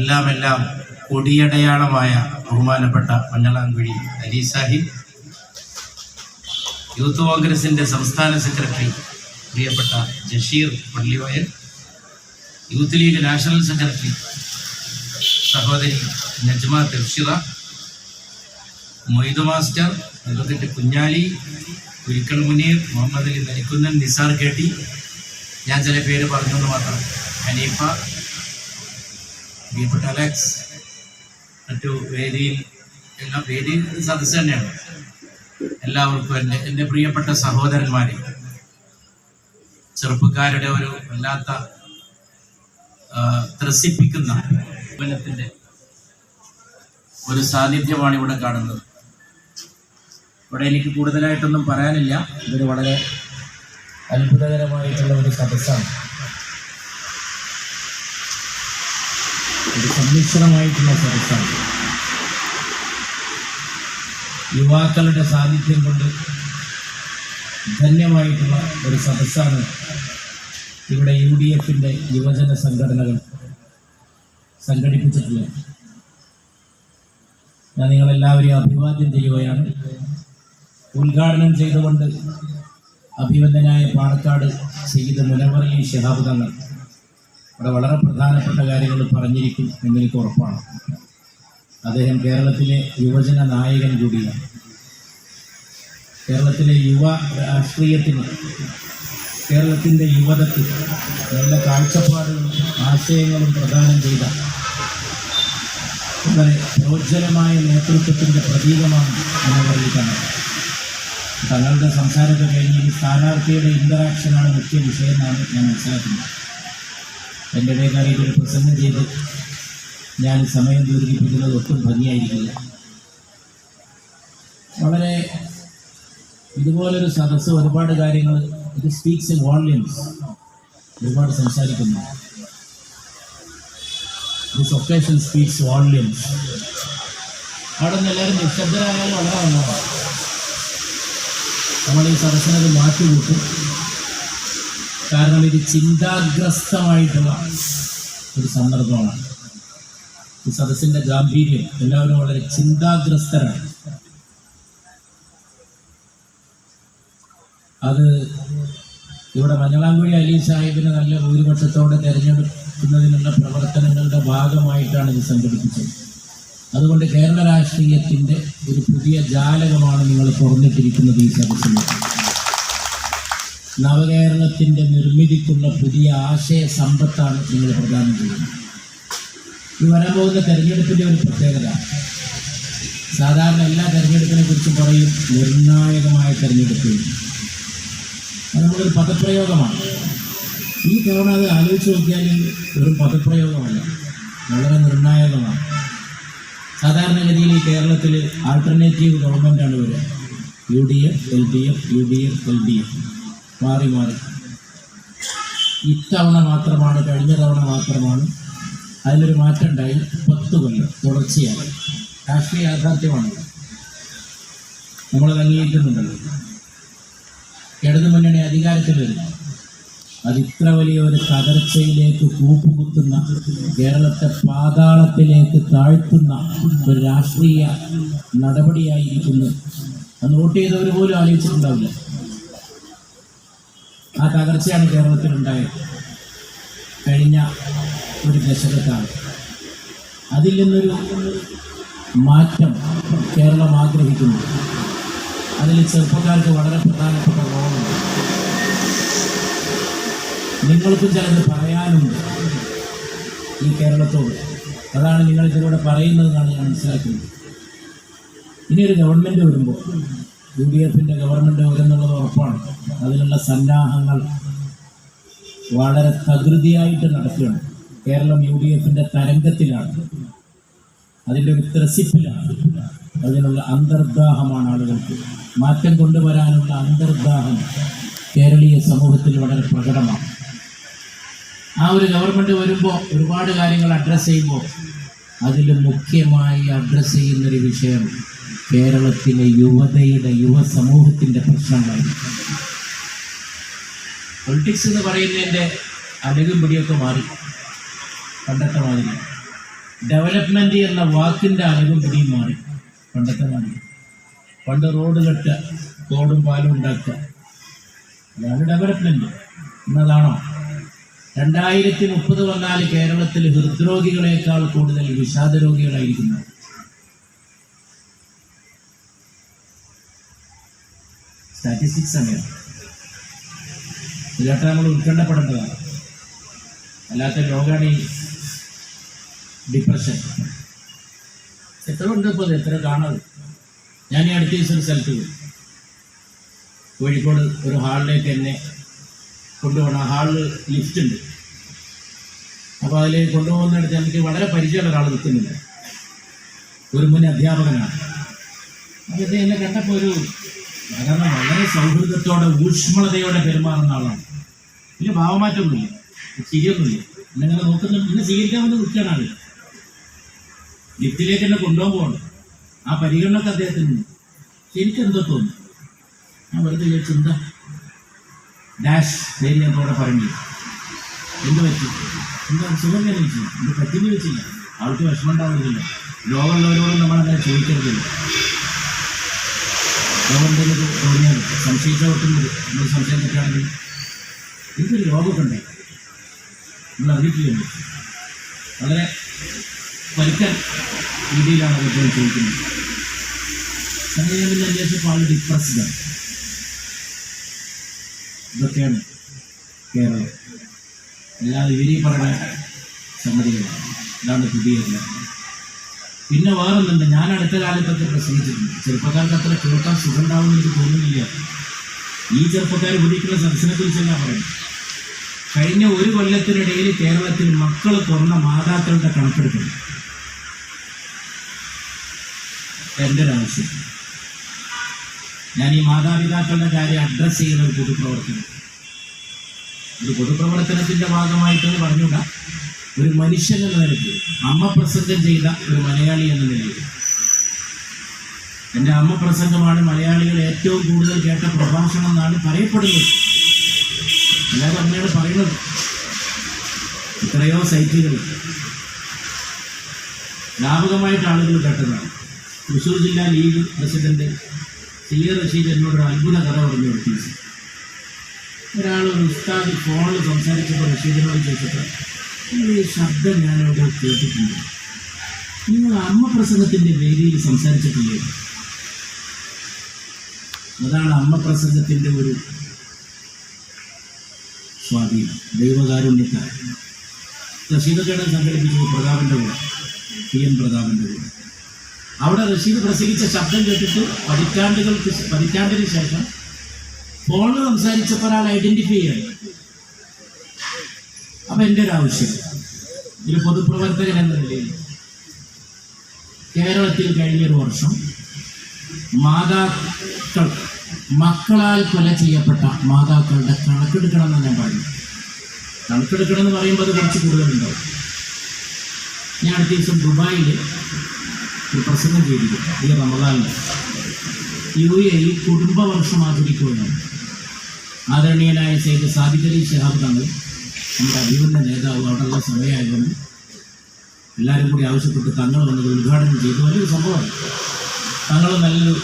എല്ലാം കൊടിയടയാളമായ ബഹുമാനപ്പെട്ട മഞ്ഞളാംകുഴി അലി സാഹിബ്, യൂത്ത് കോൺഗ്രസിൻ്റെ സംസ്ഥാന സെക്രട്ടറി പ്രിയപ്പെട്ട Jasheer Pallivayal, youth league national secretary സഹോദരി നജ്മ തബ്ഷിറ, മൊയ്തു മാസ്റ്റർ, അഡ്വക്കേറ്റ് കുഞ്ഞാലി, കുരിക്കൽ മുനീർ, മുഹമ്മദ് അലി നരിക്കുന്നൻ, നിസാർ കെട്ടി, ഞാൻ ചില പേര് പറഞ്ഞെന്ന് മാത്രം, ഹനീഫ, പ്രിയപ്പെട്ട അലക്സ്, മറ്റു വേദിയിൽ സദസ്സ് തന്നെയാണ്. എല്ലാവർക്കും എൻ്റെ പ്രിയപ്പെട്ട സഹോദരന്മാരെ, ചെറുപ്പക്കാരുടെ ഒരു വല്ലാത്ത ത്രസിപ്പിക്കുന്ന ബലത്തിൻ്റെ ഒരു സാന്നിധ്യമാണ് ഇവിടെ കാണുന്നത്. ഇവിടെ എനിക്ക് കൂടുതലായിട്ടൊന്നും പറയാനില്ല. ഇതൊരു വളരെ അത്ഭുതകരമായിട്ടുള്ള ഒരു സദസ്സാണ്, ഒരു സമ്മിശ്രമായിട്ടുള്ള സദസ്സാണ്. യുവാക്കളുടെ സാന്നിധ്യം കൊണ്ട് ധന്യമായിട്ടുള്ള ഒരു സദസ്സാണ് ഇവിടെ UDF-ൻ്റെ യുവജന സംഘടനകൾ സംഘടിപ്പിച്ചിട്ടുള്ളത്. ഞാൻ നിങ്ങളെല്ലാവരെയും അഭിവാദ്യം ചെയ്യുകയാണ്. ഉദ്ഘാടനം ചെയ്തുകൊണ്ട് അഭിവന്ദനായ പാണക്കാട് സയ്യിദ് മുനവ്വർ അലി ശിഹാബ് തങ്ങൾ ഇവിടെ വളരെ പ്രധാനപ്പെട്ട കാര്യങ്ങൾ പറഞ്ഞിരിക്കും എന്നെനിക്ക് ഉറപ്പാണ്. അദ്ദേഹം കേരളത്തിലെ യുവജന നായകൻ കൂടിയാണ്. കേരളത്തിലെ യുവ രാഷ്ട്രീയത്തിന്, കേരളത്തിൻ്റെ യുവതയ്ക്ക് നല്ല കാഴ്ചപ്പാടുകളും ആശയങ്ങളും പ്രദാനം ചെയ്ത വളരെ പ്രോജ്വലമായ നേതൃത്വത്തിൻ്റെ പ്രതീകമാണ് മുനവ്വർ അലി തങ്ങൾ. തങ്ങളുടെ സംസാരത്തെ കഴിഞ്ഞ് ഈ സ്ഥാനാർത്ഥിയുടെ ഇൻ്ററാക്ഷനാണ് മുഖ്യ വിഷയമെന്നാണ് ഞാൻ മനസ്സിലാക്കുന്നത്. എൻ്റെ ഇടയിൽ പ്രസംഗം ചെയ്ത് ഞാൻ സമയം ദീർഘിപ്പിക്കുന്നത് ഒട്ടും ഭംഗിയായിരിക്കില്ല. വളരെ ഇതുപോലൊരു സദസ്സ് ഒരുപാട് കാര്യങ്ങൾ, ഇത് സ്പീക്സ് ഇൻ വോള്യൂംസ്, ഒരുപാട് സംസാരിക്കുന്നു. This occasion speaks volumes. അവിടെ നിന്ന് എല്ലാവരും നിശബ്ദരായാലും വളരെ നല്ലതാണ്. നമ്മൾ ഈ സദസ്സിനത് മാറ്റിവിട്ടു. കാരണം ഇത് ചിന്താഗ്രസ്തമായിട്ടുള്ള ഒരു സന്ദർഭമാണ്. ഈ സദസ്സിൻ്റെ ഗാംഭീര്യം, എല്ലാവരും വളരെ ചിന്താഗ്രസ്തരാണ്. അത് ഇവിടെ മഞ്ഞളാംകുഴി അലി സാഹിബിനെ നല്ല ഭൂരിപക്ഷത്തോടെ തിരഞ്ഞെടുക്കുന്നതിനുള്ള പ്രവർത്തനങ്ങളുടെ ഭാഗമായിട്ടാണ് ഇത് സംഘടിപ്പിച്ചത്. അതുകൊണ്ട് കേരള രാഷ്ട്രീയത്തിൻ്റെ ഒരു പുതിയ ജാലകമാണ് നിങ്ങൾ തുറന്നിട്ടിരിക്കുന്നത്. ഈ സദസ്സിൽ നവകേരളത്തിൻ്റെ നിർമ്മിതിക്കുള്ള പുതിയ ആശയ സമ്പത്താണ് നിങ്ങൾ പ്രദാനം ചെയ്യുന്നത്. ഈ വരാൻ പോകുന്ന തെരഞ്ഞെടുപ്പിൻ്റെ ഒരു പ്രത്യേകത, സാധാരണ എല്ലാ തെരഞ്ഞെടുപ്പിനെ കുറിച്ചും പറയും നിർണായകമായ തെരഞ്ഞെടുപ്പ്. അത് നമ്മളൊരു പദപ്രയോഗമാണ്. ഈ തവണ അത് ആലോചിച്ച് നോക്കിയാൽ ഒരു പദപ്രയോഗമല്ല, വളരെ നിർണായകമാണ്. സാധാരണഗതിയിൽ ഈ കേരളത്തിൽ ആൾട്ടർനേറ്റീവ് ഗവൺമെൻറ്റാണ് വരിക. UDF, LDF, UDF, LDF മാറി മാറി. ഇത്തവണ മാത്രമാണ്, കഴിഞ്ഞ തവണ മാത്രമാണ് അതിലൊരു മാറ്റം ഉണ്ടായി. 10 കൊല്ലം തുടർച്ചയായി. രാഷ്ട്രീയ യാഥാർത്ഥ്യമാണ്, നമ്മളത് അംഗീകരിക്കുന്നുണ്ടല്ലോ. ഇടതു മുന്നണി അധികാരത്തിൽ വരും. അതിത്ര വലിയ ഒരു തകർച്ചയിലേക്ക് കൂപ്പുകുത്തുന്ന, കേരളത്തെ പാതാളത്തിലേക്ക് താഴ്ത്തുന്ന ഒരു രാഷ്ട്രീയ നടപടിയായിരിക്കുന്നു. അന്ന് വോട്ട് ചെയ്തവർ പോലും ആലോചിച്ചിട്ടുണ്ടാവില്ല. ആ തകർച്ചയാണ് കേരളത്തിലുണ്ടായത് കഴിഞ്ഞ ഒരു ദശകത്താണ്. അതിൽ നിന്നൊരു മാറ്റം കേരളം ആഗ്രഹിക്കുന്നു. അതിൽ ചെറുപ്പക്കാർക്ക് വളരെ പ്രധാനപ്പെട്ട റോളുണ്ട്. നിങ്ങൾക്കും ചിലത് പറയാനുണ്ട് ഈ കേരളത്തോട്. അതാണ് നിങ്ങൾ ഇതിലൂടെ പറയുന്നതെന്നാണ് ഞാൻ മനസ്സിലാക്കുന്നത്. ഇനിയൊരു ഗവൺമെൻറ് വരുമ്പോൾ, UDF-ൻ്റെ ഗവൺമെൻറ് വരുന്നുള്ളത് ഉറപ്പാണ്. അതിനുള്ള സന്നാഹങ്ങൾ വളരെ തകൃതിയായിട്ട് നടക്കുകയാണ്. കേരളം UDF-ൻ്റെ തരംഗത്തിലാണ്, അതിൻ്റെ ഒരു ത്രസിപ്പിലാണ്. അതിനുള്ള അന്തർദാഹമാണ് ആളുകൾക്ക്. മാറ്റം കൊണ്ടുവരാനുള്ള അന്തർദാഹം കേരളീയ സമൂഹത്തിൽ വളരെ പ്രകടമാണ്. ആ ഒരു ഗവൺമെൻറ് വരുമ്പോൾ ഒരുപാട് കാര്യങ്ങൾ അഡ്രസ്സ് ചെയ്യുമ്പോൾ അതിൽ മുഖ്യമായി അഡ്രസ്സ് ചെയ്യുന്നൊരു വിഷയം കേരളത്തിലെ യുവതയുടെ, യുവസമൂഹത്തിൻ്റെ പ്രശ്നങ്ങളാണ്. പൊളിറ്റിക്സ് എന്ന് പറയുന്നതിൻ്റെ അടകും പിടിയൊക്കെ മാറി, പണ്ടത്തെ മാതിരി. ഡെവലപ്മെന്റ് എന്ന വാക്കിന്റെ അളവും പിടിയും മാറി. പണ്ടത്തെ മാറി. പണ്ട് റോഡ് കെട്ടുക, തോടും പാലും ഉണ്ടാക്കുക, അതാണ് ഡെവലപ്മെന്റ്. എന്നതാണോ? 2030 വന്നാൽ കേരളത്തിൽ ഹൃദ്രോഗികളെക്കാൾ കൂടുതൽ വിഷാദ രോഗികളായിരിക്കുന്നു. സ്റ്റാറ്റിസ്റ്റിക്സ് അങ്ങനെ. ഇതിലൊക്കെ നമ്മൾ ഉത്കണ്ഠപ്പെടേണ്ടതാണ്. അല്ലാത്ത രോഗമാണ് ഈ ഡിപ്രഷൻ. എത്ര ഉണ്ട് ഇപ്പോൾ, എത്ര കാണാതെ. ഞാൻ ഈ അടുത്ത ദിവസം ഒരു സ്ഥലത്ത് പോയി, കോഴിക്കോട് ഒരു ഹാളിലേക്ക് എന്നെ കൊണ്ടുപോകണം. ആ ഹാളിൽ ലിഫ്റ്റ് ഉണ്ട്. അപ്പോൾ അതിൽ കൊണ്ടുപോകുന്നിടത്ത് എനിക്ക് വളരെ പരിചയമുള്ള ഒരാൾ നിൽക്കുന്നില്ല, ഒരു മുൻ അധ്യാപകനാണ്. അപ്പോൾ ഇത് എന്നെ കണ്ടപ്പോൾ ഒരു വളരെ സൗഹൃദത്തോടെ ഊഷ്മളതയോടെ പെരുമാറുന്ന ആളാണ്. വലിയ ഭാവമാറ്റമൊന്നുമില്ല, ചിരിയൊന്നുമില്ല. എന്നിങ്ങനെ നോക്കുന്ന ഇന്ന് സ്വീകരിക്കാമെന്ന് നിൽക്കുകയാണ്. ലിഫ്റ്റിലേക്ക് എന്നെ കൊണ്ടുപോകണം. ആ പരിഗണനക്ക് അദ്ദേഹത്തിന് എനിക്കെന്തോ തോന്നി. ഞാൻ വെറുതെ ചോദിച്ചു, എന്താ ഡാഷ് പേര് ഞാൻ അവിടെ പറഞ്ഞു, എന്ത് പറ്റി, എന്താ സുഖം ഞാൻ ചോദിച്ചു. എന്ത് പറ്റിയെന്ന് ചോദിച്ചില്ല. ആൾക്ക് വിഷമം ഉണ്ടാവുന്നില്ല. രോഗമുള്ളവരോടും നമ്മളങ്ങനെ ചോദിക്കരുതില്ല. രോഗം എന്തെങ്കിലും തോന്നിയാൽ സംശയിച്ചവർക്കുണ്ട്. നമ്മൾ സംശയം തെറ്റാണെങ്കിൽ എനിക്കൊരു രോഗമൊക്കെ ഉണ്ടായി, നമ്മൾ അറിയിക്കുകയുണ്ട്. വളരെ പരിക്കൻ രീതിയിലാണ് അദ്ദേഹം ചോദിക്കുന്നത്. സമയങ്ങളിൽ അന്വേഷിച്ചപ്പോൾ ആൾ ഡിപ്രസ്ഡാണ്. ഇതൊക്കെയാണ് കേരളം. അല്ലാതെ ഇവരീ പറഞ്ഞ സമ്മതികളാണ്. ഇതാണ് പുതിയ. പിന്നെ വേറൊന്നുണ്ട്, ഞാൻ അടുത്ത കാലത്തൊക്കെ പ്രസംഗിച്ചിട്ടുണ്ട്. ചെറുപ്പക്കാർക്ക് അത്ര കേൾക്കാൻ സുഖം ഉണ്ടാവുമെന്ന് എനിക്ക് തോന്നുന്നില്ല. ഈ ചെറുപ്പക്കാർ വിളിക്കുന്ന സദസ്സിനെ കുറിച്ചല്ല പറയുന്നത്. കഴിഞ്ഞ ഒരു കൊല്ലത്തിനിടയിൽ കേരളത്തിൽ മക്കൾ കൊന്ന മാതാക്കളുടെ കണക്കെടുക്കുന്നു. എൻ്റെ ഒരാവശ്യം, ഞാൻ ഈ മാതാപിതാക്കളുടെ കാര്യം അഡ്രസ്സ് ചെയ്യുന്ന ഒരു പൊതുപ്രവർത്തനം. ഒരു പൊതുപ്രവർത്തനത്തിൻ്റെ ഭാഗമായിട്ടൊന്ന് പറഞ്ഞുകൂടാ. ഒരു മനുഷ്യൻ എന്ന നിലയ്ക്ക്, അമ്മ പ്രസംഗം ചെയ്ത ഒരു മലയാളി എന്ന നിലയിൽ, എൻ്റെ അമ്മ പ്രസംഗമാണ് മലയാളികൾ ഏറ്റവും കൂടുതൽ കേട്ട പ്രഭാഷണം എന്നാണ് പറയപ്പെടുന്നത്. എല്ലാവരും അങ്ങനെയാണ് പറയുന്നത്. എത്രയോ സൈറ്റുകൾ വ്യാപകമായിട്ട് ആളുകൾ കേട്ടതാണ്. തൃശ്ശൂർ ജില്ലാ ലീഗ് പ്രസിഡന്റ് CA റഷീദ് എന്നോടൊരു അത്ഭുത കഥ പറഞ്ഞു കൊടുത്തു. ഒരാൾ ഒരു ഉസ്താദ് ഫോണിൽ സംസാരിച്ചപ്പോൾ റഷീദിനോട് ചോദിച്ചപ്പോൾ, ഈ ശബ്ദം ഞാനിവിടെ കേട്ടിട്ടുണ്ട്, നിങ്ങൾ അമ്മ പ്രസംഗത്തിൻ്റെ വേദിയിൽ സംസാരിച്ചിട്ടില്ലേ? അതാണ് അമ്മ പ്രസംഗത്തിൻ്റെ ഒരു സ്വാധീനം, ദൈവകാരുണ്യക്കാരൻ. റഷീദൊക്കെയാണ് സംഘടിപ്പിച്ചത് പ്രതാപൻ്റെ കൂടെ, PM പ്രതാപൻ്റെ കൂടെ. അവിടെ റഷീദ് പ്രസംഗിച്ച ശബ്ദം കേട്ടിട്ട് പതിറ്റാണ്ടിന് ശേഷം ഫോണിൽ സംസാരിച്ചപ്പോൾ ഒരാൾ ഐഡന്റിഫൈ ചെയ്യണം. അപ്പം എൻ്റെ ഒരു ആവശ്യം, ഒരു പൊതുപ്രവർത്തകൻ എന്ന നിലയിൽ കേരളത്തിൽ കഴിഞ്ഞൊരു വർഷം മക്കളാൽ കൊല ചെയ്യപ്പെട്ട മാതാക്കളുടെ കണക്കെടുക്കണമെന്ന് ഞാൻ പറഞ്ഞു. കണക്കെടുക്കണം എന്ന് പറയുമ്പോൾ അത് കുറച്ച് കൂടുതലുണ്ടാവും. ഞാൻ അടുത്ത ദിവസം ദുബായിൽ ഒരു പ്രസംഗം ചെയ്തിരിക്കും. ഈ റമദാനിൽ UAE കുടുംബവർഷം ആചരിക്കുകയാണ്. ആദരണീയനായ സയ്യിദ് സാദിഖ് അലി ശിഹാബ് തങ്ങൾ, നമ്മുടെ അഭിമന്യ നേതാവ്, അവിടെയുള്ള സമയമായതുകൊണ്ട് എല്ലാവരും കൂടി ആവശ്യപ്പെട്ട് തങ്ങൾ വന്നത് ഉദ്ഘാടനം ചെയ്തു. വലിയൊരു സംഭവമാണ്. തങ്ങൾ നല്ലൊരു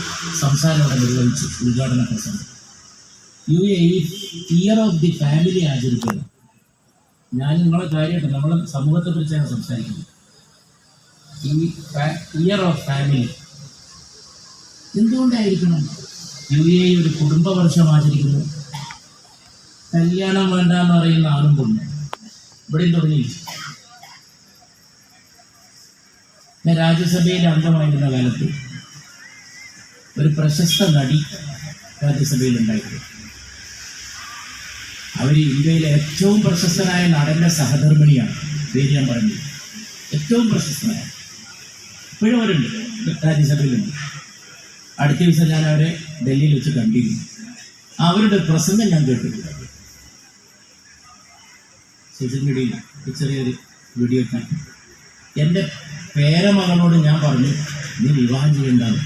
സംസാരം അവിടെ നിർവഹിച്ചു. ഉദ്ഘാടന പ്രസംഗം. UAE year of the family ആചരിക്കുക. ഞാൻ നിങ്ങളെ കാര്യമായിട്ട് നമ്മളെ സമൂഹത്തെക്കുറിച്ചാണ് സംസാരിക്കുന്നത്. ഈ ഇയർ ഓഫ് ഫാമിലി എന്തുകൊണ്ടായിരിക്കണം UAE ഒരു കുടുംബവർഷം ആചരിക്കുന്നത്? കല്യാണം വേണ്ടെന്ന് പറയുന്ന ആളും കൊണ്ടു ഇവിടെയും തുടങ്ങി. ഞാൻ രാജ്യസഭയിൽ അംഗമായിരുന്ന കാലത്ത് ഒരു പ്രശസ്ത നടി രാജ്യസഭയിൽ ഉണ്ടായിരുന്നു. അവർ ഇന്ത്യയിലെ ഏറ്റവും പ്രശസ്തനായ നടൻ്റെ സഹധർമ്മിണിയാണ്. പേര് ഞാൻ പറഞ്ഞു, ഏറ്റവും പ്രശസ്തനായ. ഇപ്പോഴും അവരുണ്ട്, രാജ്യസഭയിലുണ്ട്. അടുത്ത ദിവസം ഞാൻ അവരെ ഡൽഹിയിൽ വെച്ച് കണ്ടിരുന്നു. അവരുടെ പ്രസംഗം ഞാൻ കേട്ടിട്ടുണ്ട്. സോഷ്യൽ മീഡിയയിൽ ചെറിയൊരു വീഡിയോ കണ്ടു. എൻ്റെ പേരമകളോട് ഞാൻ പറഞ്ഞു, നീ വിവാഹം ചെയ്യേണ്ടത്.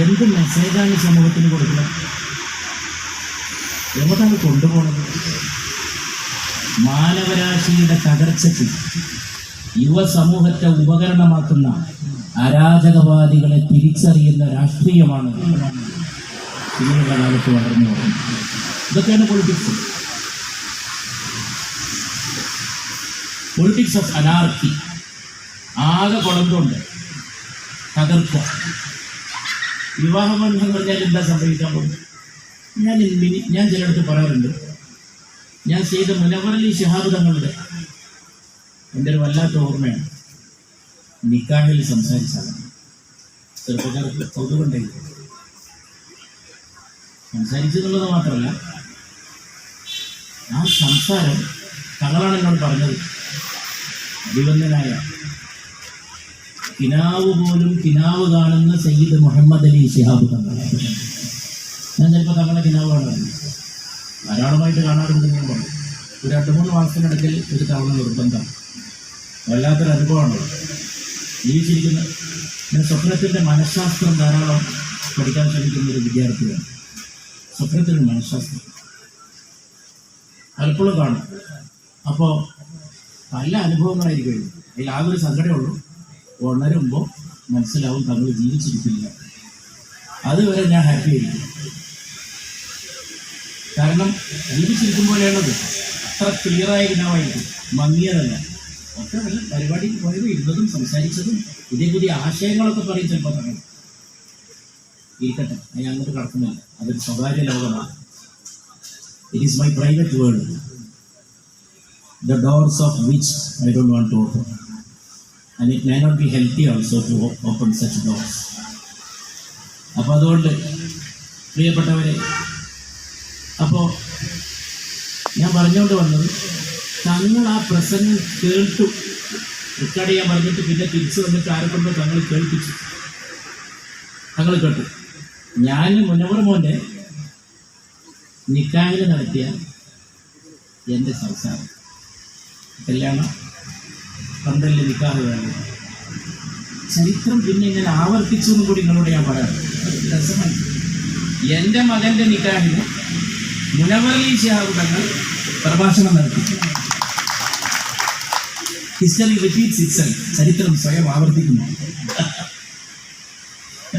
എന്ത് മെസ്സേജാണ് സമൂഹത്തിന് കൊടുക്കുന്നത്? എങ്ങോട്ടാണ് കൊണ്ടുപോകുന്നത്? മാനവരാശിയുടെ തകർച്ചയ്ക്ക് യുവസമൂഹത്തെ ഉപകരണമാക്കുന്ന അരാജകവാദികളെ തിരിച്ചറിയുന്ന രാഷ്ട്രീയമാണ് പിന്നീട് കാലത്ത് വളർന്നു വരുന്നത്. ഇതൊക്കെയാണ് പൊളിറ്റിക്സ്. Politics of anarchy. ആകെ കുളമ്പുണ്ട്, തകർക്കുക. വിവാഹബന്ധം എന്ന് പറഞ്ഞാൽ എന്താ സംഭവിക്കാൻ പോകും? ഞാൻ ചിലയിടത്ത് പറയാറുണ്ട്, ഞാൻ ചെയ്ത മുനവർ അലി ശിഹാബ് തങ്ങളുടെ എൻ്റെ ഒരു വല്ലാത്ത ഓർമ്മയാണ്. നിക്കാഹിൽ സംസാരിച്ചാണ്. ചെറുപ്പക്കാർക്ക് കൗതുകമുണ്ടായിരിക്കും. സംസാരിച്ചെന്നുള്ളത് മാത്രമല്ല, ആ സംസാരം തങ്ങളാണ് എന്നോട് പറഞ്ഞത്. അഭിവന്ദനായ കിനാവ് പോലും കിനാവ് കാണുന്ന സയ്യിദ് മുഹമ്മദ് അലി ശിഹാബ് തങ്ങൾ. ഞാൻ ചിലപ്പോൾ തങ്ങളെ കിനാവ് കാണാറുണ്ട്, ധാരാളമായിട്ട് കാണാറുണ്ട്. ഞാൻ പറഞ്ഞു, ഒരു 2-3 മാസത്തിനിടയ്ക്ക് ഒരു തവണ നിർബന്ധം. വല്ലാത്തൊരു അനുഭവമാണ് ജീവിച്ചിരിക്കുന്ന. ഞാൻ സ്വപ്നത്തിൻ്റെ മനഃശാസ്ത്രം ധാരാളം പഠിക്കാൻ ശ്രമിക്കുന്ന ഒരു വിദ്യാർത്ഥിയാണ്. സ്വപ്നത്തിൻ്റെ മനഃശാസ്ത്രം പലപ്പോഴും കാണും. അപ്പോൾ പല അനുഭവങ്ങളായിരിക്കും. അതിൽ ആകെ ഒരു സങ്കടമുള്ളൂ, ഉണരുമ്പോൾ മനസ്സിലാവും തങ്ങൾ ജീവിച്ചിരിക്കില്ല. അതുവരെ ഞാൻ ഹാപ്പി ആയിരിക്കും. കാരണം ജീവിച്ചിരിക്കുമ്പോഴേണത് അത്ര ക്ലിയറായ കിനാവായിരിക്കും, മങ്ങിയതല്ല. ഒക്കെ വല്ല പരിപാടിക്ക് പോയത് ഇരുന്നതും സംസാരിച്ചതും പുതിയ പുതിയ ആശയങ്ങളൊക്കെ പറയും. ചിലപ്പോൾ തന്നെ ഇരിക്കട്ടെ, ഞാൻ അങ്ങോട്ട് കടക്കുന്നില്ല. അതൊരു സ്വകാര്യ ലോകമാണ്. It is my private world, the doors of which I don't want to open, and it may not be healthy also to open such doors. അപ്പോൾ അതുകൊണ്ട് പ്രിയപ്പെട്ടവരെ, അപ്പോൾ ഞാൻ പറഞ്ഞുകൊണ്ട് വന്നത്, തങ്ങൾ ആ പ്രസംഗം കേട്ടു. റെക്കോർഡ് ചെയ്യാൻ പറഞ്ഞിട്ട് പിന്നെ തിരിച്ചു വന്നിട്ട് ആരെക്കൊണ്ടോ തങ്ങൾ കേൾപ്പിച്ചു. തങ്ങൾ കേട്ടു. ഞാൻ മുനവർ മോൻ്റെ നിക്കാഹിൽ നടത്തിയ എൻ്റെ സംസാരം, കല്യാണം 12 നിക്കാഹ് വേണം. ചരിത്രം പിന്നെ ഇങ്ങനെ ആവർത്തിച്ചു എന്നും കൂടി നിങ്ങളോട് ഞാൻ പറയാം. രസമായി. എൻ്റെ മകൻ്റെ നിക്കാഹിന് മുനവർ അലി ശിഹാബ് തങ്ങൾ പ്രഭാഷണം നടത്തി. History repeats itself. ചരിത്രം സ്വയം ആവർത്തിക്കുന്നു.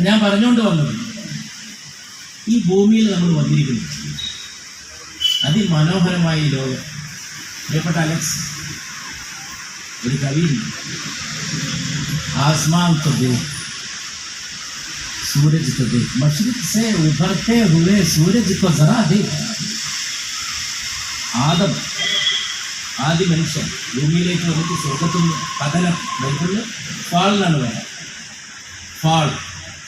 ഞാൻ പറഞ്ഞുകൊണ്ട് വന്നത്, ഈ ഭൂമിയിൽ നമ്മൾ വന്നിരിക്കുന്നു അതിമനോഹരമായ ഈ ലോകം. പ്രിയപ്പെട്ട അലക്സ്, ഒരു കവിയുണ്ട്, आसमान तो देख सूरज को देख, मशरिक से उभरते हुए सूरज को जरा देख. ആദം, ആദ്യ മനുഷ്യൻ ഭൂമിയിലേക്ക് വന്നിട്ട് സ്വർഗത്തിൽ പതനം. ബൈബിളിൽ ഫാൾ എന്നാണ് പറയുന്നത്. ഫാൾ,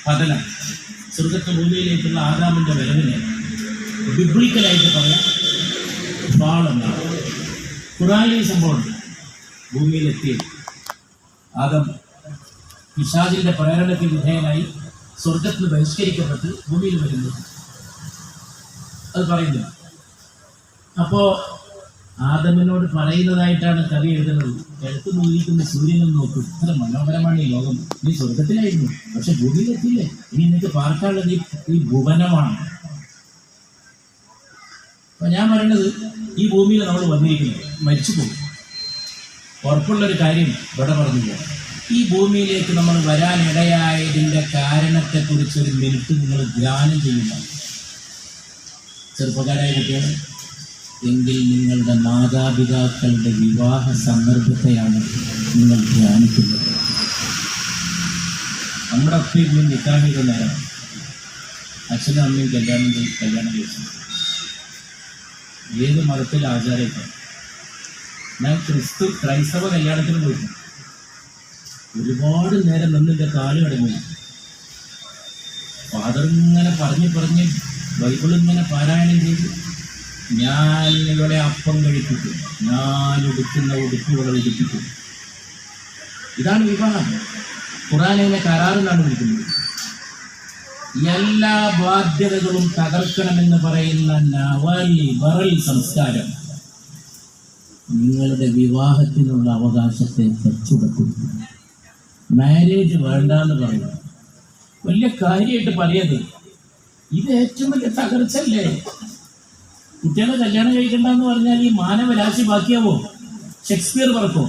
പതനം. സ്വർഗത്തെ ഭൂമിയിലേക്കുള്ള ആദാമിൻ്റെ വരവിനെ ബിബ്ലിക്കലായിട്ട് പറയാം ഫാൾ എന്നാണ്. ഖുർആനിൽ സംഭവം ഭൂമിയിലെത്തി ആദം പിശാചിൻ്റെ പ്രേരണയ്ക്ക് വിധേയനായി സ്വർഗത്തിൽ ബഹിഷ്കരിക്കപ്പെട്ട് ഭൂമിയിൽ വരുന്നത് അത് പറയുന്നു. അപ്പോൾ ആദമിനോട് പറയുന്നതായിട്ടാണ് കവി എഴുതുന്നത്. കിഴക്ക് നോക്കിയിരിക്കുന്ന സൂര്യനും നോക്കും, ഇത്ര മനോഹരമാണ് ഈ ലോകം. നീ സ്വർഗത്തിലായിരുന്നു, പക്ഷെ ഭൂമിയിലെത്തിയില്ലേ. ഇനി നിനക്ക് പാർക്കാനുള്ളത് ഈ ഭുവനമാണ്. അപ്പം ഞാൻ പറയുന്നത്, ഈ ഭൂമിയിൽ നമ്മൾ വന്നിരിക്കുന്നു, മരിച്ചു പോകും. ഉറപ്പുള്ളൊരു കാര്യം ഇവിടെ പറഞ്ഞില്ല. ഈ ഭൂമിയിലേക്ക് നമ്മൾ വരാനിടയായതിൻ്റെ കാരണത്തെക്കുറിച്ചൊരു മിനിറ്റ് നിങ്ങൾ ധ്യാനം ചെയ്യുന്നു. ചെറുപ്പക്കാരായ കുട്ടികൾ, എങ്കിൽ നിങ്ങളുടെ മാതാപിതാക്കളുടെ വിവാഹ സന്ദർഭത്തെയാണ് നിങ്ങൾ ധ്യാനിക്കുന്നത്. നമ്മുടെ അപ്പയും നിക്കാഹ് ചെയ്ത നേരം അച്ഛനും അമ്മയും കല്യാണം കഴിച്ചു. ഏത് മതത്തിൽ ആചാരമൊക്കെ. ഞാൻ ക്രൈസ്തവ കല്യാണത്തിന് പോയി. ഒരുപാട് നേരം നിന്നിൻ്റെ കാല് കടങ്ങി. ഫാദർ ഇങ്ങനെ പറഞ്ഞ് ബൈബിളിങ്ങനെ പാരായണം ചെയ്ത്, ഞാൻ ഇവളെ അപ്പം കഴിപ്പിക്കും, ഞാൻ ഉടുക്കുന്ന ഉടുപ്പുകളെ ഉടുപ്പിക്കും. ഇതാണ് വിവാഹം. ഖുർആനിനെ കരാറിലാണ് വിളിക്കുന്നത്. എല്ലാ ബാധ്യതകളും തകർക്കണമെന്ന് പറയുന്ന നവലി വറൽ സംസ്കാരം നിങ്ങളുടെ വിവാഹത്തിനുള്ള അവകാശത്തെ തച്ചുടക്കുന്നു. മാരേജ് വേണ്ടാന്ന് പറയുന്നു. വലിയ കാര്യമായിട്ട് പറയത് ഇത് ഏറ്റവും വലിയ തകർച്ചല്ലേ. കുട്ടികളെ കല്യാണം കഴിക്കണ്ടെന്ന് പറഞ്ഞാൽ ഈ മാനവരാശി ബാക്കിയാവോ? ഷേക്സ്പിയർ പറക്കോ?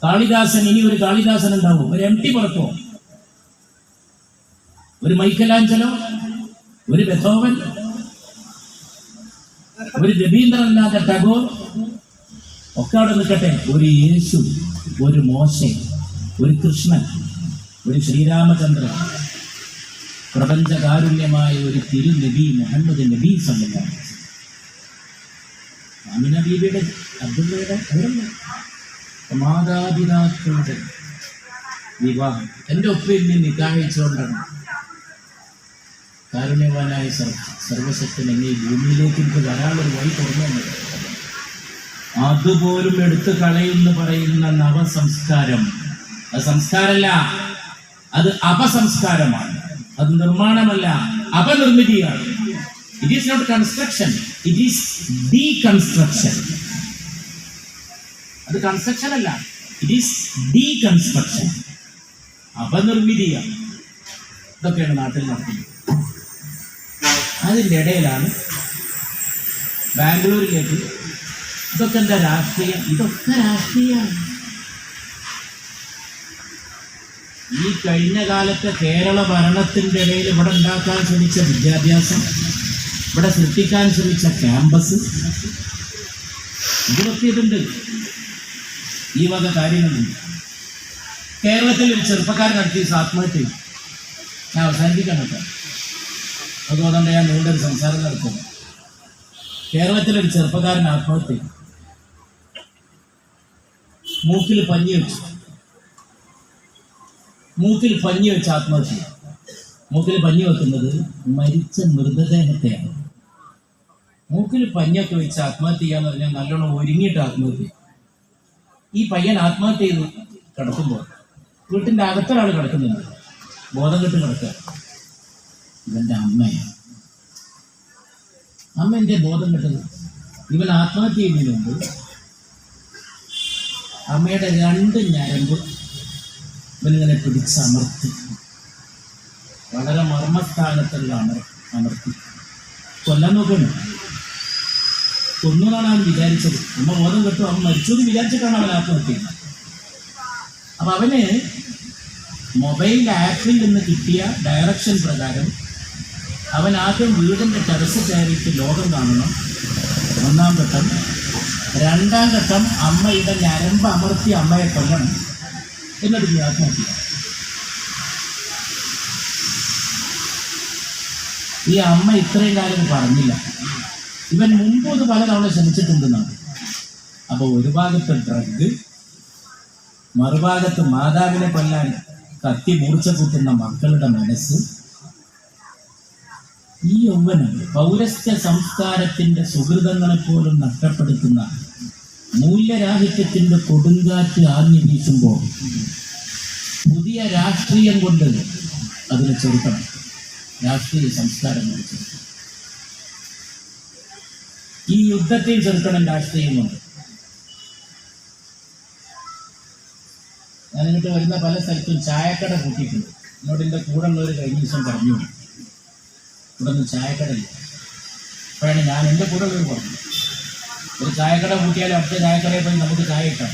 കാളിദാസൻ, ഇനി ഒരു കാളിദാസൻ ഉണ്ടാവും, ഒരു എം ടി പറക്കോ? ഒരു മൈക്കലാഞ്ചലോ, ഒരു ബെത്തോവൻ, ഒരു രവീന്ദ്രനാഥ ടാഗോർ ഒക്കെ അവിടെ നിൽക്കട്ടെ. ഒരു യേശു, ഒരു മോശ, ഒരു കൃഷ്ണൻ, ഒരു ശ്രീരാമചന്ദ്രൻ, പ്രപഞ്ചകാരുണ്യമായ ഒരു തിരുനബി മുഹമ്മദ് നബി സല്ലല്ലാഹു അലൈഹി വസല്ലം, ആമിന ബീബിയുടെ, അബ്ദുള്ളയുടെ അവരല്ല, മാതാപിതാക്കളുടെ വിവാഹം എൻ്റെ ഒപ്പം നിക്കാഹിച്ചുകൊണ്ടാണ് കാരുണ്യവാനായ സർവശക്തൻ എന്നെ ഈ ഭൂമിയിലേക്ക് എനിക്ക് വരാനൊരു വഴി തുറന്നു. അതുപോലും എടുത്തു കളയെന്ന് പറയുന്ന നവസംസ്കാരം, അത് സംസ്കാരമല്ല, അത് അപസംസ്കാരമാണ്. അത് നിർമ്മാണമല്ല, അപനിർമ്മിതിയാണ്. It is not construction, it is deconstruction. അത് കൺസ്ട്രക്ഷൻ അല്ല, ഇറ്റ് ഈസ് ഡീകൺസ്ട്രക്ഷൻ, അപനിർമ്മിതിയാണ്. ഇതൊക്കെയാണ് നാട്ടിൽ നടത്തുന്നത്. അതിൻ്റെ ഇടയിലാണ് ബാംഗ്ലൂരിലേക്ക്, ഇതൊക്കെ എന്താ രാഷ്ട്രീയം? ഇതൊക്കെ രാഷ്ട്രീയമാണ്. ഈ കഴിഞ്ഞ കാലത്തെ കേരള ഭരണത്തിൻ്റെ ഇടയിൽ ഇവിടെ ഉണ്ടാക്കാൻ ശ്രമിച്ച വിദ്യാഭ്യാസം, ഇവിടെ സൃഷ്ടിക്കാൻ ശ്രമിച്ച ക്യാമ്പസ്, ഇതിലൊക്കെ ഇതുണ്ട്, ഈ വക കാര്യങ്ങളുണ്ട്. കേരളത്തിൽ ഒരു ചെറുപ്പക്കാരൻ നടത്തിയ ആത്മഹത്യ, ഞാൻ അവസാനിപ്പിക്കാൻ പറ്റാം, അതുകൊണ്ട് ഞാൻ നീണ്ടൊരു സംസാരം നടത്തുന്നു. കേരളത്തിലൊരു ചെറുപ്പക്കാരൻ ആത്മഹത്യ, മൂക്കിൽ പഞ്ഞി വെച്ചു, മൂക്കിൽ പഞ്ഞി വെച്ച് ആത്മഹത്യ. മൂക്കിൽ പഞ്ഞി വെക്കുന്നത് മരിച്ച മൃതദേഹത്തെയാണ്. മൂക്കിൽ പഞ്ഞൊക്കെ വെച്ച് ആത്മഹത്യ ചെയ്യാന്ന് പറഞ്ഞാൽ നല്ലോണം ഒരുങ്ങിയിട്ട് ആത്മഹത്യ. ഈ പയ്യൻ ആത്മഹത്യ ചെയ്ത് കിടക്കുമ്പോൾ വീട്ടിൻ്റെ അകത്തൊരാൾ കിടക്കുന്നുണ്ട്, ബോധം കെട്ട് കിടക്കുക. ഇവൻ്റെ അമ്മയാണ്. അമ്മ എൻ്റെ ബോധം കെട്ടത്. ഇവൻ ആത്മഹത്യ ചെയ്യുന്നതിന് മുമ്പ് അമ്മയുടെ 2 ഞരമ്പ് ഇവനിങ്ങനെ പിടിച്ചമർത്തി, വളരെ മർമ്മസ്ഥാനത്തുള്ള അമർത്തി കൊല്ലാൻ നോക്കുന്നു. കൊന്നുകൊണ്ടാണ് അവൻ വിചാരിച്ചത്. അമ്മ ബോധം കെട്ടു, അവൻ മരിച്ചു എന്ന് വിചാരിച്ചിട്ടാണ് അവൻ ആത്മഹത്യ. അപ്പം അവന് മൊബൈൽ ആപ്പിൽ നിന്ന് കിട്ടിയ ഡയറക്ഷൻ പ്രകാരം അവൻ ആദ്യം വീടിൻ്റെ ടെറസ് കയറിയിട്ട് ലോകം കാണണം, 1-ാം ഘട്ടം. 2-ാം ഘട്ടം അമ്മയുടെ ഞരമ്പ് അമർത്തി അമ്മയെ കൊല്ലണം, എന്നിട്ട് ആത്മഹത്യ. ഈ അമ്മ ഇത്രയും കാലം പറഞ്ഞില്ല. ഇവൻ മുമ്പ് അത് പലതവണ ശ്രമിച്ചിട്ടുണ്ടെന്നാണ്. അപ്പോൾ ഒരു ഭാഗത്ത് ഡ്രഗ്, മറുഭാഗത്ത് മാതാവിനെ കൊല്ലാൻ കത്തി മൂർച്ച കൂട്ടുന്ന മക്കളുടെ മനസ്സ്. ഈ യൗവനം പൗരസ്ത്യ സംസ്കാരത്തിന്റെ സുഹൃതങ്ങളെ പോലും നഷ്ടപ്പെടുത്തുന്ന മൂല്യരാഹിത്യത്തിന്റെ കൊടുങ്കാറ്റ് ആഞ്ഞു വീശുമ്പോൾ പുതിയ രാഷ്ട്രീയം കൊണ്ട് അതിനെ ചെറുക്കണം. രാഷ്ട്രീയ സംസ്കാരം കൊണ്ട് ചെറുക്കണം. ഈ യുദ്ധത്തെ ചെറുക്കണം രാഷ്ട്രീയം കൊണ്ട്. ഞാനിങ്ങോട്ട് വരുന്ന പല സ്ഥലത്തും ചായക്കട കൂട്ടിയിട്ടുണ്ട്. എന്നോട് എൻ്റെ കൂടെ ഉള്ളവർ കഴിഞ്ഞ ദിവസം പറഞ്ഞു, ഇവിടെ ഒന്നും ചായക്കടയില്ല. അപ്പോഴാണ് ഞാൻ എൻ്റെ കൂടെ ഉള്ളവർ പറഞ്ഞു, ഒരു ചായക്കട കൂട്ടിയാൽ അടുത്ത ചായക്കടയിൽ പോയി നമുക്ക് ചായ കിട്ടാം.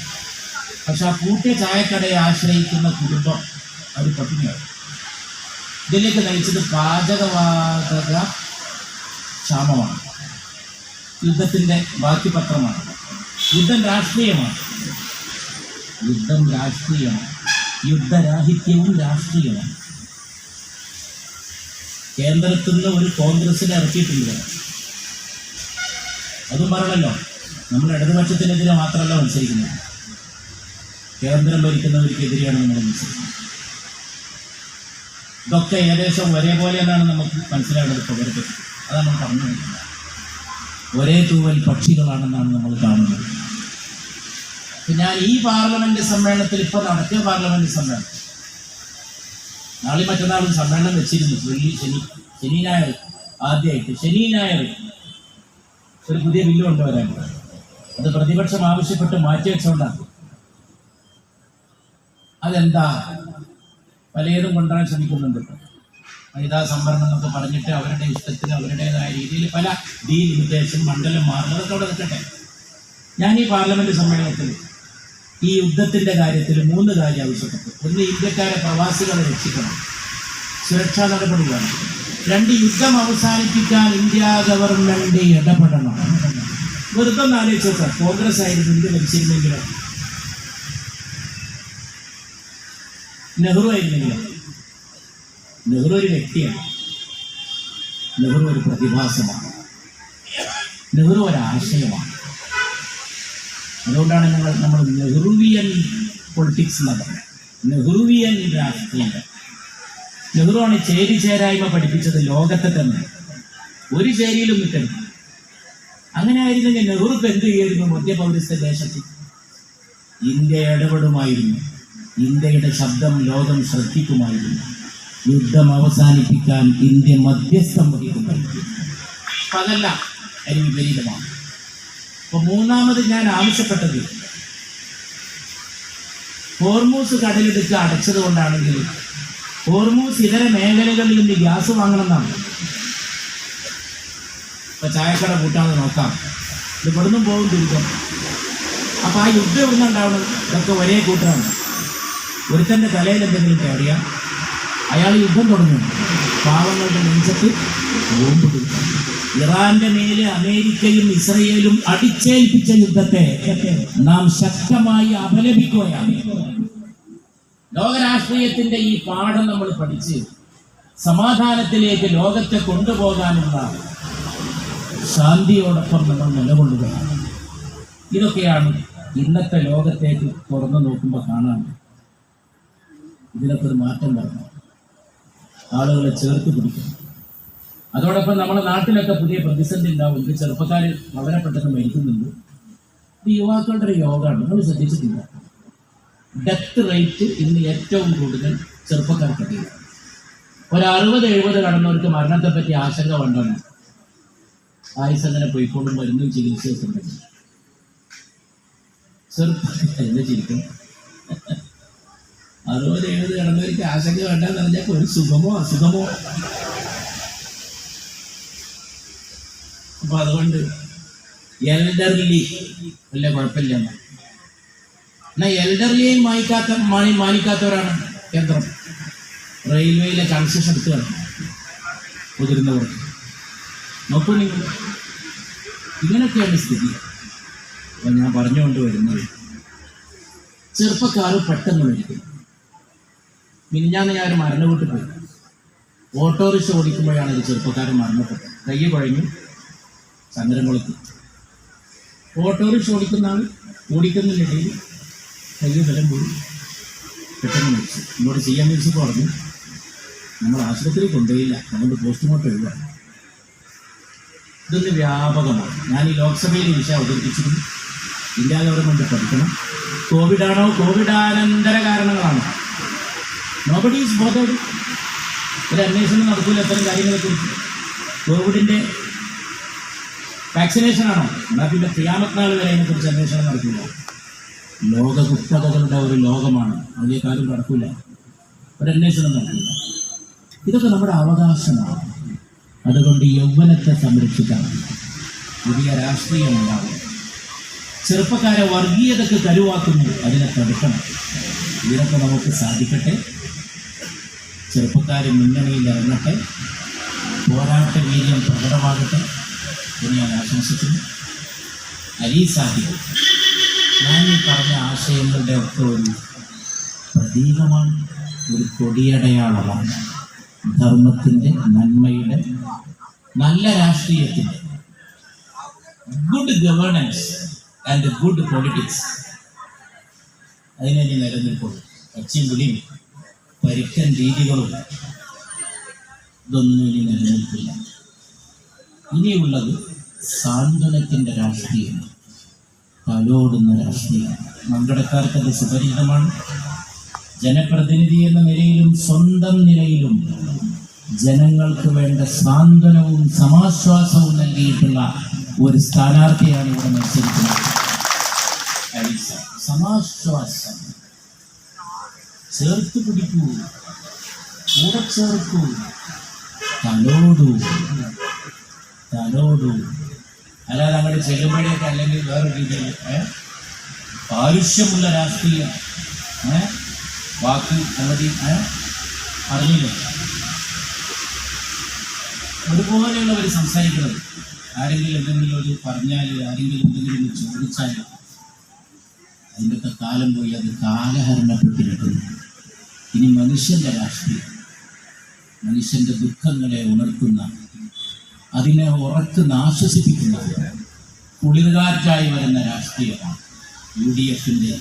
പക്ഷെ ആ കൂട്ടിയ ചായക്കടയെ ആശ്രയിക്കുന്ന കുടുംബം അത് പട്ടിണിയാണ്. ഇതിലേക്ക് നയിച്ചത് പാചകവാതക ക്ഷാമമാണ്, യുദ്ധത്തിൻ്റെ ബാക്കി പത്രമാണ്. യുദ്ധം രാഷ്ട്രീയമാണ്, യുദ്ധം രാഷ്ട്രീയമാണ്, യുദ്ധരാഹിത്യവും രാഷ്ട്രീയമാണ്. കേന്ദ്രത്തിൽ നിന്ന് ഒരു കോൺഗ്രസിനെ ഇറക്കിയിട്ടുണ്ട്. അതും പറയണല്ലോ, നമ്മൾ ഇടതുപക്ഷത്തിനെതിരെ മാത്രമല്ല മത്സരിക്കുന്നത്, കേന്ദ്രം ഭരിക്കുന്നവർക്കെതിരെയാണ് നമ്മൾ മത്സരിക്കുന്നത്. ഇതൊക്കെ ഏകദേശം ഒരേപോലെ എന്നാണ് നമുക്ക് മനസ്സിലാകുന്നത്. പകരത്തിൽ അതാണ് നമ്മൾ പറഞ്ഞു, ഒരേ തൂവൽ പക്ഷികളാണെന്നാണ് നമ്മൾ കാണുന്നത്. ഞാൻ ഈ പാർലമെന്റ് സമ്മേളനത്തിൽ, ഇപ്പോൾ നടത്തിയ പാർലമെന്റ് സമ്മേളനം, നാളെ മറ്റന്നാളും സമ്മേളനം വെച്ചിരുന്നു. ശനി ഞായർ ആദ്യമായിട്ട് ശനി ഞായർ ഒരു പുതിയ ബില്ല് കൊണ്ടുവരാൻ. അത് പ്രതിപക്ഷം ആവശ്യപ്പെട്ട് മാറ്റിവെച്ചുകൊണ്ടാണ്. അതെന്താ? പലതും കൊണ്ടുവരാൻ ശ്രമിക്കുന്നുണ്ട്. വനിതാ സംവരണം എന്നൊക്കെ പറഞ്ഞിട്ട് അവരുടെ ഇഷ്ടത്തിന് അവരുടേതായ രീതിയിൽ പല ലിമിറ്റേഷൻ മണ്ഡലം മാറുന്നതൊക്കെ അവിടെ നിൽക്കട്ടെ. ഞാൻ ഈ പാർലമെന്റ് സമ്മേളനത്തിൽ ഈ യുദ്ധത്തിന്റെ കാര്യത്തിൽ 3 കാര്യം ആവശ്യപ്പെട്ടു. ഒന്ന്, ഇന്ത്യക്കാരെ പ്രവാസികളെ രക്ഷിക്കണം, സുരക്ഷാ നടപടിയാണ്. 2, യുദ്ധം അവസാനിപ്പിക്കാൻ ഇന്ത്യ ഗവൺമെന്റ് ഇടപെടണം. വെറുതെ ഒന്ന് ആലോചിച്ചോ സാർ, കോൺഗ്രസ് ആയിരുന്നു ഇന്ത്യ ഭരിച്ചിരുന്നെങ്കിലോ, നെഹ്റു ആയിരുന്നെങ്കിലോ. നെഹ്റു ഒരു വ്യക്തിയാണ്, നെഹ്റു ഒരു പ്രതിഭാസമാണ്, നെഹ്റു ഒരു ആശയമാണ്. അതുകൊണ്ടാണ് നമ്മൾ നെഹ്റുവിയൻ പൊളിറ്റിക്സ് എന്ന് പറയുന്നത്, നെഹ്റുവിയൻ രാഷ്ട്രീയം. നെഹ്റു ആണ് ചേരിചേരായ്മ പഠിപ്പിച്ചത് ലോകത്തെ തന്നെ. ഒരു ചേരിയിലും നിൽക്കരുത്. അങ്ങനെ ആയിരുന്നെങ്കിൽ നെഹ്റു ഇപ്പം എന്ത് ചെയ്യായിരുന്നു? മധ്യപൗരസ്ത്യ ദേശത്ത് ഇന്ത്യ ഇടപെടുമായിരുന്നു, ഇന്ത്യയുടെ ശബ്ദം ലോകം ശ്രദ്ധിക്കുമായിരുന്നു, യുദ്ധം അവസാനിപ്പിക്കാൻ ഇന്ത്യ മധ്യസ്ഥം വഹിക്കുമായിരുന്നു. അപ്പം അതല്ല, അതിന് വിപരീതമാണ്. അപ്പോൾ 3ാമത് ഞാൻ ആവശ്യപ്പെട്ടത്, ഹോർമൂസ് കടലിടുക്ക് അടച്ചത് കൊണ്ടാണെങ്കിൽ ഹോർമൂസ് ഇതര മേഖലകളിൽ നിന്ന് ഗ്യാസ് വാങ്ങണമെന്നാണ്. ഇപ്പം ചായക്കട കൂട്ടാതെ നോക്കാം, ഇത് ഇവിടുന്നും പോകും ദുരിതം. അപ്പം ആ യുദ്ധം എവിടെ ഉണ്ടാവണം? ഇതൊക്കെ ഒരേ കൂട്ടമാണ്. ഒരുത്തൻ്റെ തലയിൽ എന്തെങ്കിലും കയറിയാൽ അയാൾ യുദ്ധം തുടങ്ങും. പാവങ്ങളുടെ നെഞ്ചത്ത് ബോംബിടും. ഇറാന്റെ മേലെ അമേരിക്കയും ഇസ്രയേലും അടിച്ചേൽപ്പിച്ച യുദ്ധത്തെ നാം ശക്തമായി അപലപിക്കുകയാണ്. ലോകരാഷ്ട്രീയത്തിന്റെ ഈ പാഠം നമ്മൾ പഠിച്ച് സമാധാനത്തിലേക്ക് ലോകത്തെ കൊണ്ടുപോകാനുള്ള ശാന്തിയോടൊപ്പം നമ്മൾ നിലകൊള്ളുകയാണ്. ഇതൊക്കെയാണ് ഇന്നത്തെ ലോകത്തേക്ക് തുറന്നു നോക്കുമ്പോൾ കാണാൻ. ഇതിനൊക്കെ ഒരു മാറ്റം വരണം, ആളുകളെ ചേർത്ത് പിടിക്കണം. അതോടൊപ്പം നമ്മുടെ നാട്ടിലൊക്കെ പുതിയ പ്രതിസന്ധി ഉണ്ടാവും. ഇത് ചെറുപ്പക്കാർ വളരെ പെട്ടെന്ന് മരിക്കുന്നുണ്ട്. ഇത് യുവാക്കളുടെ ഒരു യോഗമാണ്, നിങ്ങൾ ശ്രദ്ധിച്ചിട്ടില്ല. ഡെത്ത് റേറ്റ് ഇന്ന് ഏറ്റവും കൂടുതൽ ചെറുപ്പക്കാർക്കിടയിൽ. ഒരു 60-70 കടന്നവർക്ക് മരണത്തെപ്പറ്റി ആശങ്ക വേണ്ടാണ്. ആയുസ് അങ്ങനെ പോയിക്കൊണ്ടും മരുന്നും ചികിത്സയൊക്കെ ഉണ്ടെങ്കിൽ ചെറുപ്പക്കാരെന്താ ചിരിക്കും? 60-70 കടന്നവർക്ക് ആശങ്ക വേണ്ടെന്ന് പറഞ്ഞാൽ ഒരു സുഖമോ അസുഖമോ. അപ്പൊ അതുകൊണ്ട് എൽഡർലി വലിയ കുഴപ്പമില്ല. എന്നാൽ എൽഡർലിയെയും മാനിക്കാത്തവരാണ് കേന്ദ്രം. റെയിൽവേയിലെ കൺസെഷൻ എടുത്തുകൾ മുതിർന്നവർക്ക് നോക്കൂ നിങ്ങൾ. ഇങ്ങനെയൊക്കെയാണ് സ്ഥിതി. അപ്പം ഞാൻ പറഞ്ഞുകൊണ്ട് വരുന്നത്, ചെറുപ്പക്കാർ പെട്ടെന്ന് മരിക്കും. മിനിഞ്ഞാന്ന് ഞാൻ ഒരു മരണ വീട്ടിൽ പോയി. ഓട്ടോറിക്ഷ ഓടിക്കുമ്പോഴാണ് ഒരു ചെറുപ്പക്കാരൻ മരണപ്പെട്ടത്. കൈ കുഴഞ്ഞു ചന്ദ്രൻകുളത്ത്. ഓട്ടോറിക്ഷ ഓടിക്കുന്നതിനിടയിൽ കൈ ബലം പോയി പെട്ടെന്ന് മരിച്ചു. എന്നോട് CM പറഞ്ഞു, നമ്മൾ ആശുപത്രിയിൽ കൊണ്ടുപോയില്ല, അതുകൊണ്ട് പോസ്റ്റ്മോർട്ടം എഴുതാം. ഇതൊന്ന് വ്യാപകമാണ്. ഞാൻ ഈ ലോക്സഭയിൽ ഈ വിഷയം അവതരിപ്പിച്ചിരുന്നു. ഇന്ത്യ ഗവൺമെൻറ് പഠിക്കണം. കോവിഡാണോ, കോവിഡാനന്തര കാരണങ്ങളാണോ? Nobody is bothered. ഒരു അന്വേഷണം നടക്കില്ല ഇത്തരം കാര്യങ്ങളെക്കുറിച്ച്. കോവിഡിൻ്റെ വാക്സിനേഷനാണോ? എന്നാൽ പിന്നെ ഖിയാമത്ത് നാൾ വരെ അതിനെക്കുറിച്ച് അന്വേഷണം നടക്കില്ല. ലോകകുപ്തതകളുടെ ഒരു ലോകമാണ്, അതിലേക്കാരും നടക്കില്ല, ഒരന്വേഷണം നടക്കില്ല. ഇതൊക്കെ നമ്മുടെ അവകാശമാണ്. അതുകൊണ്ട് യൗവനത്തെ സംരക്ഷിക്കണം. പുതിയ രാഷ്ട്രീയം ഉണ്ടാവും. ചെറുപ്പക്കാരെ വർഗീയതയ്ക്ക് കരുവാക്കുന്നു, അതിനെ തടുക്കണം. ഇതിനൊക്കെ നമുക്ക് സാധിക്കട്ടെ. ചെറുപ്പക്കാർ മുന്നണിയിൽ ഇറങ്ങട്ടെ, പോരാട്ട വീര്യം പ്രകടമാകട്ടെ എന്ന് ഞാൻ ആശംസിക്കുന്നു. അലി സാഹിബ്, ഞാൻ ഈ പറഞ്ഞ ആശയങ്ങളുടെ ഒക്കെ ഒരു പ്രതീകമാണ്, ഒരു കൊടിയടയാളമാണ്. ധർമ്മത്തിൻ്റെ, നന്മയുടെ, നല്ല രാഷ്ട്രീയത്തിൻ്റെ, good governance and good politics. അതിനെ നിലനിൽക്കുള്ളൂ. കച്ചിയും പിടിയും പരിക്കൻ രീതികളും ഇതൊന്നും ഇനി നിലനിൽക്കില്ല. ഇനിയുള്ളത് സാന്ത്വനത്തിൻ്റെ രാഷ്ട്രീയം, തലോടുന്ന രാഷ്ട്രീയം. മങ്കടക്കാർക്കത് സുപരിചിതമാണ്. ജനപ്രതിനിധി എന്ന നിലയിലും സ്വന്തം നിലയിലും ജനങ്ങൾക്ക് വേണ്ട സാന്ത്വനവും സമാശ്വാസവും നൽകിയിട്ടുള്ള ഒരു സ്ഥാനാർത്ഥിയാണ് ഇവിടെ മത്സരിക്കുന്നത്. സമാശ്വാസം, ചേർത്ത് പിടിക്കൂ, കൂടെ ചേർക്കൂ, തലോടൂ തലോടൂ. അല്ലാതെ അങ്ങോട്ട് ചെല്ലുമ്പോഴേക്ക് അല്ലെങ്കിൽ വേറെ രീതിയിൽ പാരുഷ്യമുള്ള രാഷ്ട്രീയം വാക്ക് അവധി അറിയില്ല. ഒരുപോലെയുള്ളവർ സംസാരിക്കുന്നത്. ആരെങ്കിലും എന്തെങ്കിലും ഒരു പറഞ്ഞാൽ, ആരെങ്കിലും എന്തെങ്കിലും ചോദിച്ചാൽ അതിൻ്റെയൊക്കെ കാലം പോയി അത് കാലഹരണപ്പെട്ടിരിക്കുന്നു. ഇനി മനുഷ്യൻ്റെ രാഷ്ട്രീയം, മനുഷ്യൻ്റെ ദുഃഖങ്ങളെ ഉണർത്തുന്ന, അതിനെ ഉറക്കുന്ന, ആശ്വസിപ്പിക്കുന്ന, കുളിർകാറ്റായി വരുന്ന രാഷ്ട്രീയമാണ് UDYFിൻ്റെ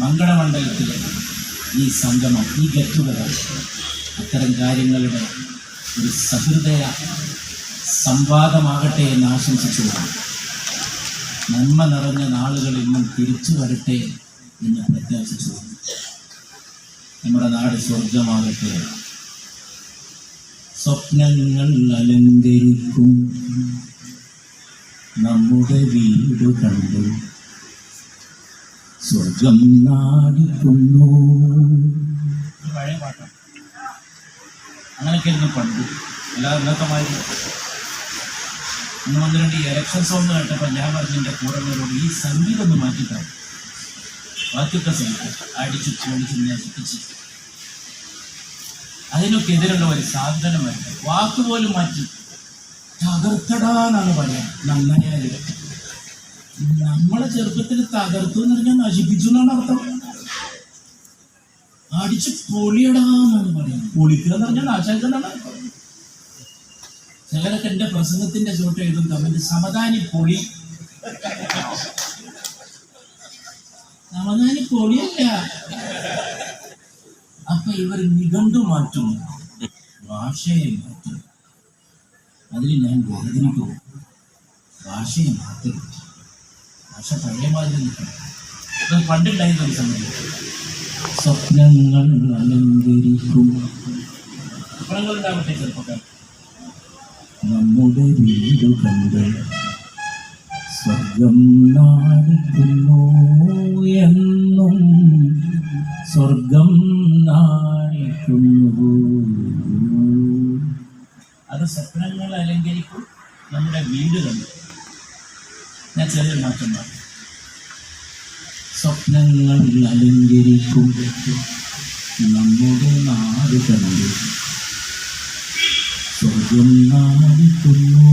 മംഗളമണ്ഡലത്തിലെ ഈ സംഗമം, ഈ ഗെറ്റുഗതർ. അത്തരം കാര്യങ്ങളുടെ ഒരു സഹൃദയ സംവാദമാകട്ടെ എന്ന് ആശംസിച്ചുകൊണ്ട് നന്മ നിറഞ്ഞ നാളുകൾ ഇന്നും തിരിച്ചു വരട്ടെ എന്ന് പ്രത്യാശിച്ചുകൊണ്ട് നമ്മുടെ നാട് സ്വർഗമാകട്ടെ. സ്വപ്നങ്ങൾ അലങ്കരിക്കും നമ്മുടെ വീട് കണ്ടു സ്വർഗം നാടിക്കുന്നു. പഴയ പാട്ടാണ്. അങ്ങനെയൊക്കെ ഇരുന്ന് പണ്ട് എല്ലാവരും ഇന്നത്തെ മാതിരി ഇന്ന് 1-2 ഇലക്ഷൻ സോങ് കേട്ടപ്പോൾ ഞാൻ പറഞ്ഞതിൻ്റെ കൂടെയുള്ളവരോട് ഈ സംഗീതം ഒന്ന് മാറ്റിട്ടാണ്. ബാക്കിയൊക്കെ സംഗീതം അടിച്ചു പൊളിച്ച് നശിപ്പിച്ച് അതിനൊക്കെ എതിരുള്ള ഒരു സാധനം വരട്ടെ. വാക്കുപോലും മാറ്റി തകർത്തടാന്നാണ് പറയാം. നന്നായാൽ നമ്മളെ ചെറുപ്പത്തിൽ തകർത്തു എന്ന് പറഞ്ഞാൽ നശിപ്പിച്ചു എന്നാണ് അർത്ഥം. അടിച്ച് പൊളിയടാന്നാണ് പറയാം. പൊളിക്കുക എന്ന് പറഞ്ഞാൽ നാശാക്കെന്നാണ് അർത്ഥം. ചിലരൊക്കെ എൻ്റെ പ്രസംഗത്തിന്റെ ചോട്ട് എഴുതും കമന്റ് സമദാനി പൊളി. സമദാനി പൊളിയല്ല. അപ്പൊ ഇവർ നിഘണ്ടു മാറ്റും, ഭാഷയെ മാറ്റും. അതിൽ ഞാൻ വേദനിക്കും. ഭാഷയെ മാറ്റും. ഭാഷ പഴയ മാതിരി നിൽക്കണം. അത് പണ്ടുണ്ടായിരുന്ന ഒരു സമയം. സ്വപ്നങ്ങൾ അലങ്കരിക്കും. സ്വപ്നങ്ങൾ ഉണ്ടാവട്ടെ ചെറുപ്പക്കാർ. നമ്മുടെ വീട് കണ്ട് സ്വർഗം നാടിക്കുന്നു എന്നും സ്വർഗം നാടിക്കുന്നു. അത് സ്വപ്നങ്ങൾ അലങ്കരിക്കും നമ്മുടെ വീട് കണ്ട്. ഞാൻ ചെറിയ മാറ്റം പറഞ്ഞു. സ്വപ്നങ്ങൾ അലങ്കരിക്കും നമ്മുടെ നാട് കണ്ട് സ്വർഗം നാടിക്കുന്നു.